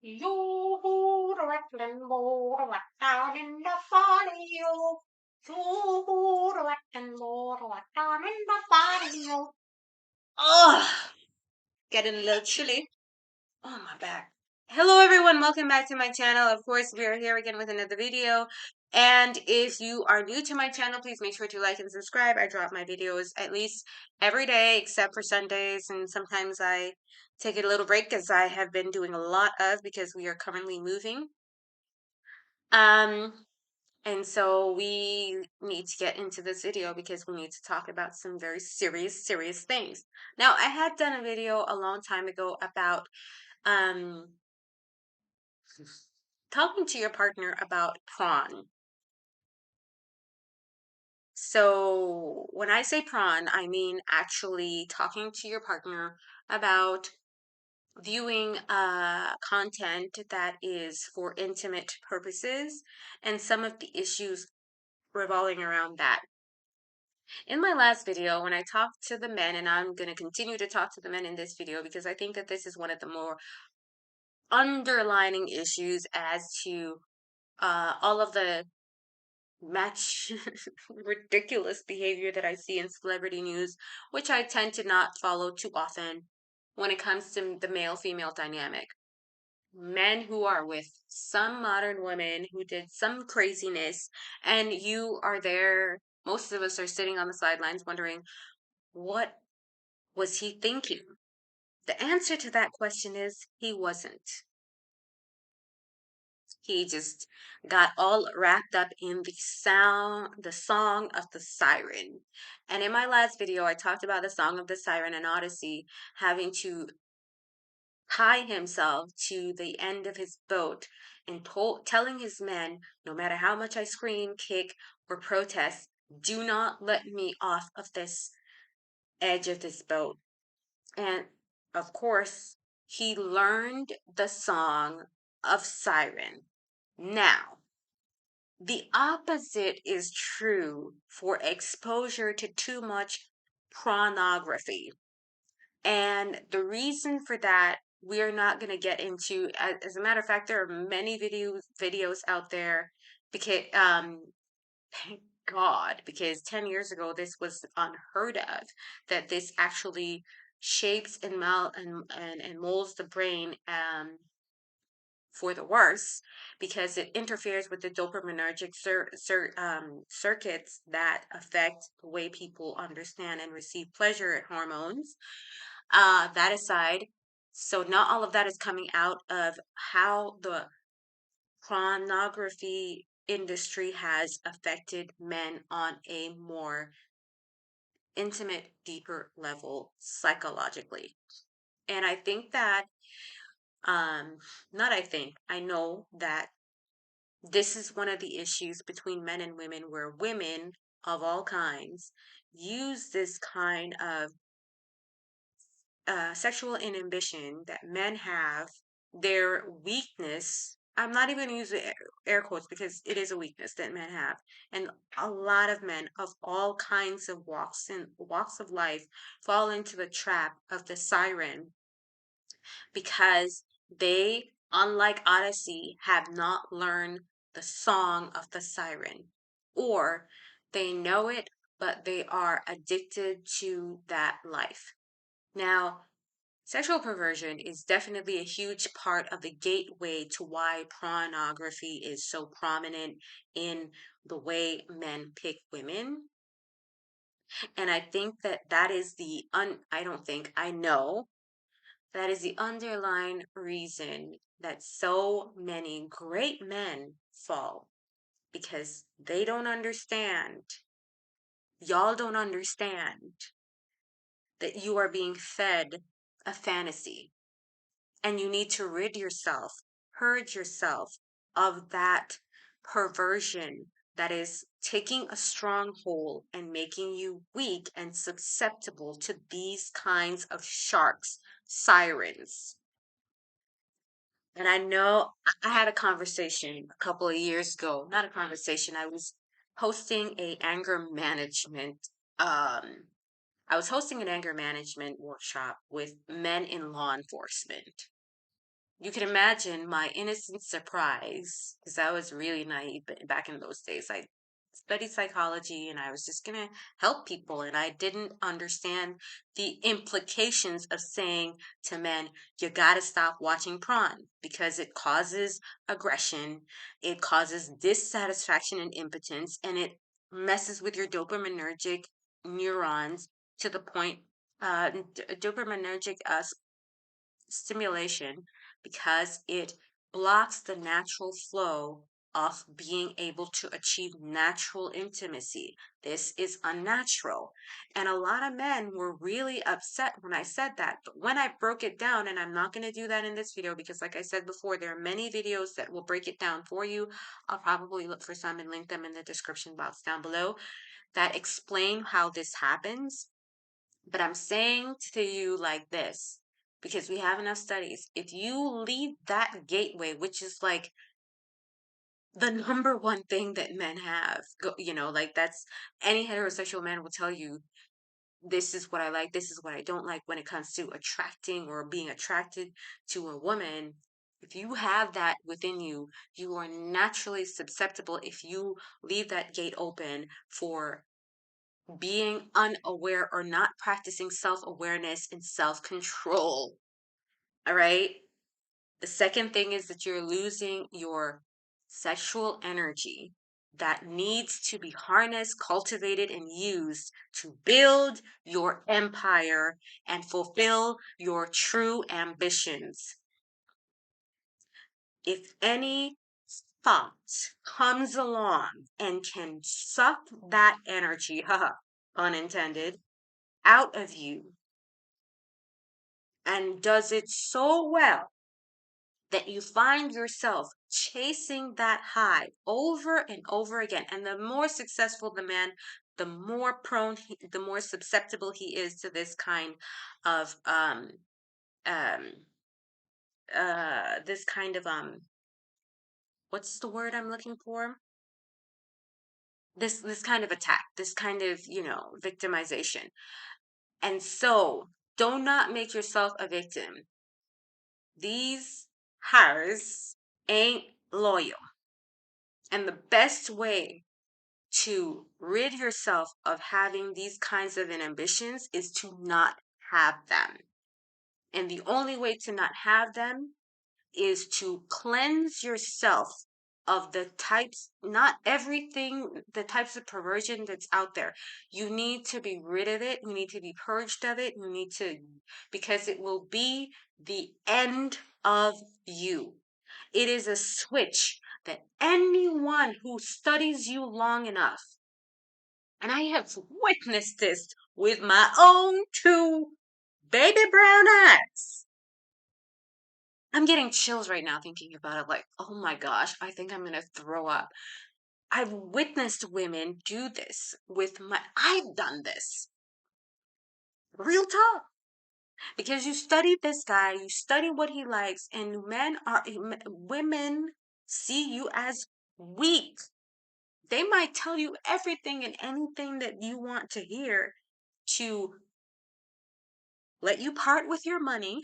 You rattling more what down in the body, you rattling more what down in the body. Oh, getting a little chilly. Oh, my back. Hello, everyone. Welcome back to my channel. Of course, we are here again with another video. And if you are new to my channel, please make sure to like and subscribe. I drop my videos at least every day except for Sundays. And sometimes I take a little break as I have been doing a lot of because we are currently moving. Um, and so we need to get into this video because we need to talk about some very serious things. Now, I had done a video a long time ago about um talking to your partner about prawn. So when I say prawn, I mean actually talking to your partner about viewing content that is for intimate purposes and some of the issues revolving around that. In my last video, when I talked to the men, and I'm going to continue to talk to the men in this video because I think that this is one of the more underlining issues as to all of the match ridiculous behavior that I see in celebrity news, which I tend to not follow too often when it comes to the male female dynamic. Men who are with some modern women who did some craziness, and you are there. Most of us are sitting on the sidelines wondering, what was he thinking? The answer to that question is he wasn't. He just got all wrapped up in the song of the siren. And in my last video, I talked about the song of the siren and Odyssey having to tie himself to the end of his boat and telling his men, no matter how much I scream, kick, or protest, do not let me off of this edge of this boat. And of course, he learned the song of siren. Now, the opposite is true for exposure to too much pornography. And the reason for that, we're not going to get into. As a matter of fact, there are many videos out there because, thank God, because 10 years ago, this was unheard of, that this actually shapes and molds the brain for the worse because it interferes with the dopaminergic circuits that affect the way people understand and receive pleasure hormones. That aside, so not all of that is coming out of how the pornography industry has affected men on a more intimate, deeper level psychologically. And I think that, not I think, I know that this is one of the issues between men and women where women of all kinds use this kind of sexual inhibition that men have, their weakness. I'm not even using air quotes because it is a weakness that men have. And a lot of men of all kinds of walks of life fall into the trap of the siren because they, unlike Odyssey, have not learned the song of the siren, or they know it, but they are addicted to that life. Now, sexual perversion is definitely a huge part of the gateway to why pornography is so prominent in the way men pick women. And I think that that is I don't think, I know that is the underlying reason that so many great men fall because they don't understand. Y'all don't understand that you are being fed a fantasy and you need to purge yourself of that perversion that is taking a stronghold and making you weak and susceptible to these kinds of sharks, sirens. And I know I had a conversation a couple of years ago, not a conversation, I was hosting a anger management I was hosting an anger management workshop with men in law enforcement. You can imagine my innocent surprise because I was really naive back in those days. I studied psychology and I was just going to help people. And I didn't understand the implications of saying to men, you got to stop watching porn because it causes aggression, it causes dissatisfaction and impotence, and it messes with your dopaminergic neurons to the point, dopaminergic stimulation because it blocks the natural flow of being able to achieve natural intimacy. This is unnatural. And a lot of men were really upset when I said that. But when I broke it down, and I'm not going to do that in this video because, like I said before, there are many videos that will break it down for you. I'll probably look for some and link them in the description box down below that explain how this happens. But I'm saying to you like this, because we have enough studies. If you leave that gateway, which is like the number one thing that men have, like that's any heterosexual man will tell you, this is what I like, this is what I don't like when it comes to attracting or being attracted to a woman. If you have that within you, you are naturally susceptible if you leave that gate open for being unaware or not practicing self awareness and self control. All right. The second thing is that you're losing your sexual energy that needs to be harnessed, cultivated, and used to build your empire and fulfill your true ambitions. If any thought comes along and can suck that energy, haha, unintended, out of you and does it so well that you find yourself chasing that high over and over again. And the more successful the man, the more the more susceptible he is to this kind of um this kind of what's the word I'm looking for? This kind of attack, this kind of, victimization. And so do not make yourself a victim. These hires ain't loyal. And the best way to rid yourself of having these kinds of ambitions is to not have them. And the only way to not have them is to cleanse yourself of the types, not everything, the types of perversion that's out there. You need to be rid of it. You need to be purged of it. You need to, because it will be the end of you. It is a switch that anyone who studies you long enough, and I have witnessed this with my own two baby brown eyes. I'm getting chills right now thinking about it. Like, oh my gosh, I think I'm gonna throw up. I've witnessed women do this I've done this. Real talk. Because you study this guy, you study what he likes, and women see you as weak. They might tell you everything and anything that you want to hear to let you part with your money,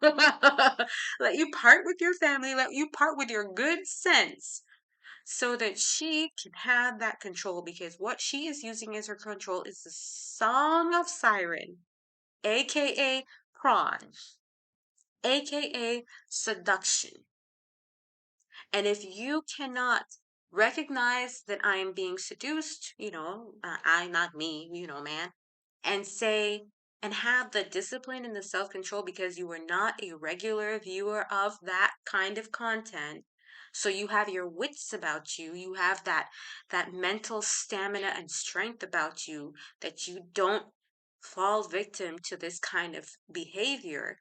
let you part with your family, let you part with your good sense so that she can have that control, because what she is using as her control is the Song of Siren, aka prawn, aka seduction. And if you cannot recognize that I am being seduced, I, not me, man, and say, and have the discipline and the self control because you are not a regular viewer of that kind of content. So you have your wits about you, you have that mental stamina and strength about you that you don't fall victim to this kind of behavior,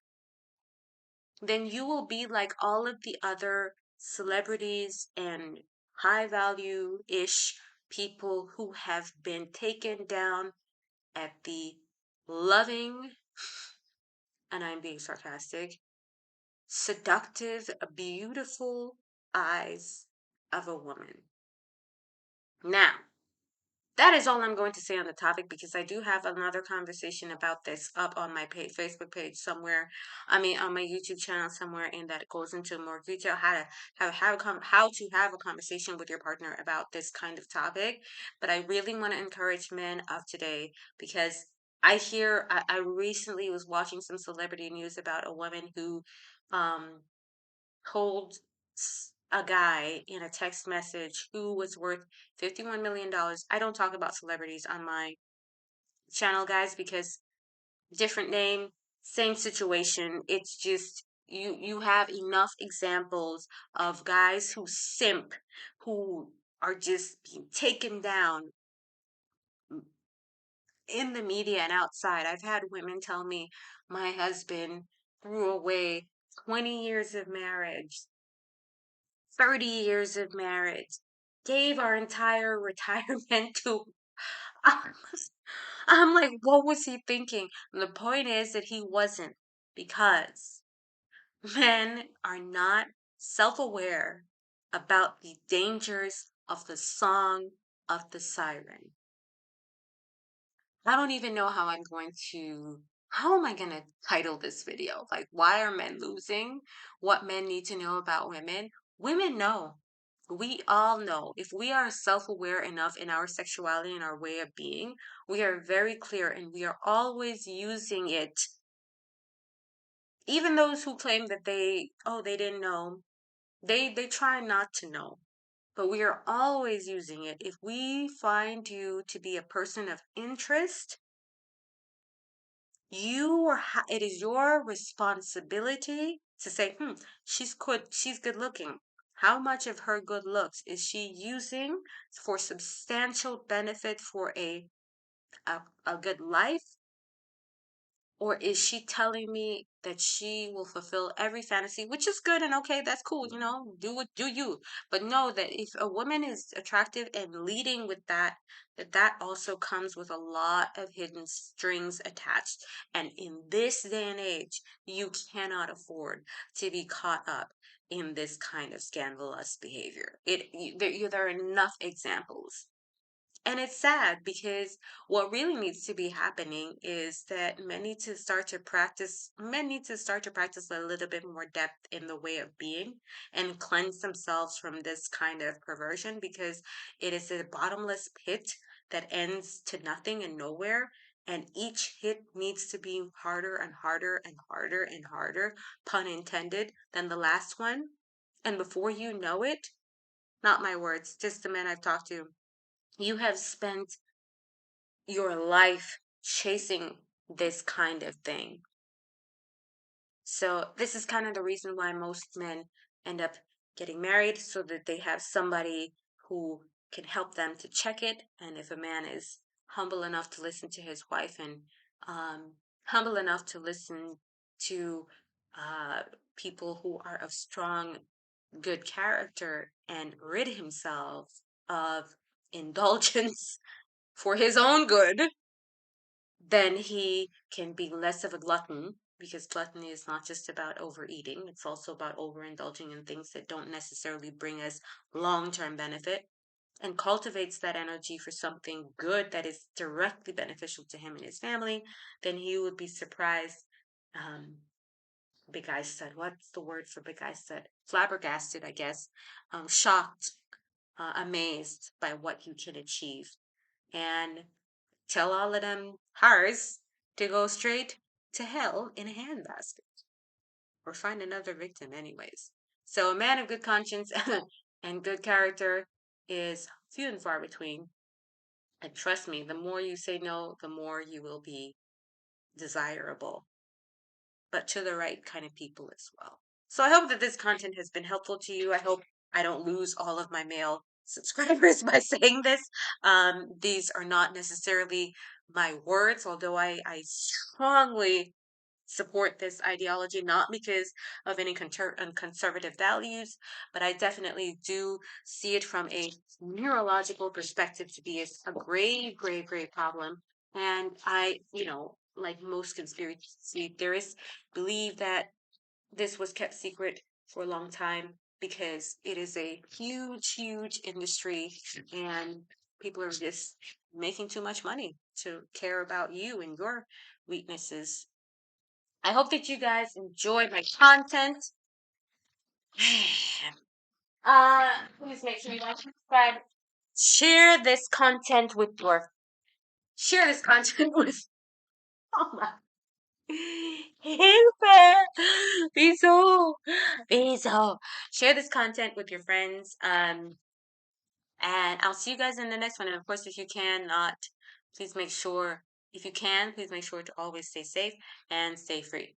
then you will be like all of the other celebrities and high value ish people who have been taken down at the loving, and I'm being sarcastic, seductive, beautiful eyes of a woman. Now, that is all I'm going to say on the topic because I do have another conversation about this up on my page, Facebook page somewhere. I mean, on my YouTube channel somewhere, and that goes into more detail how to have a conversation with your partner about this kind of topic. But I really want to encourage men of today because I recently was watching some celebrity news about a woman who um told a guy in a text message who was worth $51 million. I don't talk about celebrities on my channel, guys, because different name, same situation. It's just you have enough examples of guys who simp, who are just being taken down in the media and outside. I've had women tell me my husband threw away 20 years of marriage, 30 years of marriage, gave our entire retirement to. I'm like, what was he thinking? And the point is that he wasn't, because men are not self aware about the dangers of the song of the siren. I don't even know how am I going to title this video? Like, why are men losing? What men need to know about women? Women know. We all know. If we are self aware enough in our sexuality and our way of being, we are very clear and we are always using it. Even those who claim that they didn't know, they try not to know. But we are always using it. If we find you to be a person of interest, it is your responsibility to say, she's good looking. How much of her good looks is she using for substantial benefit for a good life? Or is she telling me that she will fulfill every fantasy, which is good and okay, that's cool, do what do you. But know that if a woman is attractive and leading with that also comes with a lot of hidden strings attached. And in this day and age, you cannot afford to be caught up in this kind of scandalous behavior. There are enough examples, and it's sad because what really needs to be happening is that men need to start to practice a little bit more depth in the way of being and cleanse themselves from this kind of perversion, because it is a bottomless pit that ends to nothing and nowhere. And each hit needs to be harder and harder and harder and harder, pun intended, than the last one. And before you know it, not my words, just the men I've talked to, you have spent your life chasing this kind of thing. So this is kind of the reason why most men end up getting married, so that they have somebody who can help them to check it. And if a man is humble enough to listen to his wife, and um, humble enough to listen to uh, people who are of strong, good character, and rid himself of indulgence for his own good, then he can be less of a glutton, because gluttony is not just about overeating, it's also about overindulging in things that don't necessarily bring us long term benefit, and cultivates that energy for something good that is directly beneficial to him and his family. Then he would be surprised, um, begeistert. What's the word for begeistert? Flabbergasted, I guess. Shocked, amazed by what you can achieve. And tell all of them hars to go straight to hell in a handbasket, or find another victim, anyways. So a man of good conscience and good character is few and far between. And trust me, the more you say no, the more you will be desirable, but to the right kind of people as well. So I hope that this content has been helpful to you. I hope I don't lose all of my male subscribers by saying this. These are not necessarily my words, although I strongly support this ideology, not because of any conservative values, but I definitely do see it from a neurological perspective to be a grave, grave, grave problem. And like most conspiracy theorists, believe that this was kept secret for a long time because it is a huge, huge industry, and people are just making too much money to care about you and your weaknesses. I hope that you guys enjoyed my content. Please make sure you like, subscribe, share this content with your share this content with oh my Piso, Piso. Share this content with your friends. And I'll see you guys in the next one. And of course, if you cannot, please make sure, if you can, please make sure to always stay safe and stay free.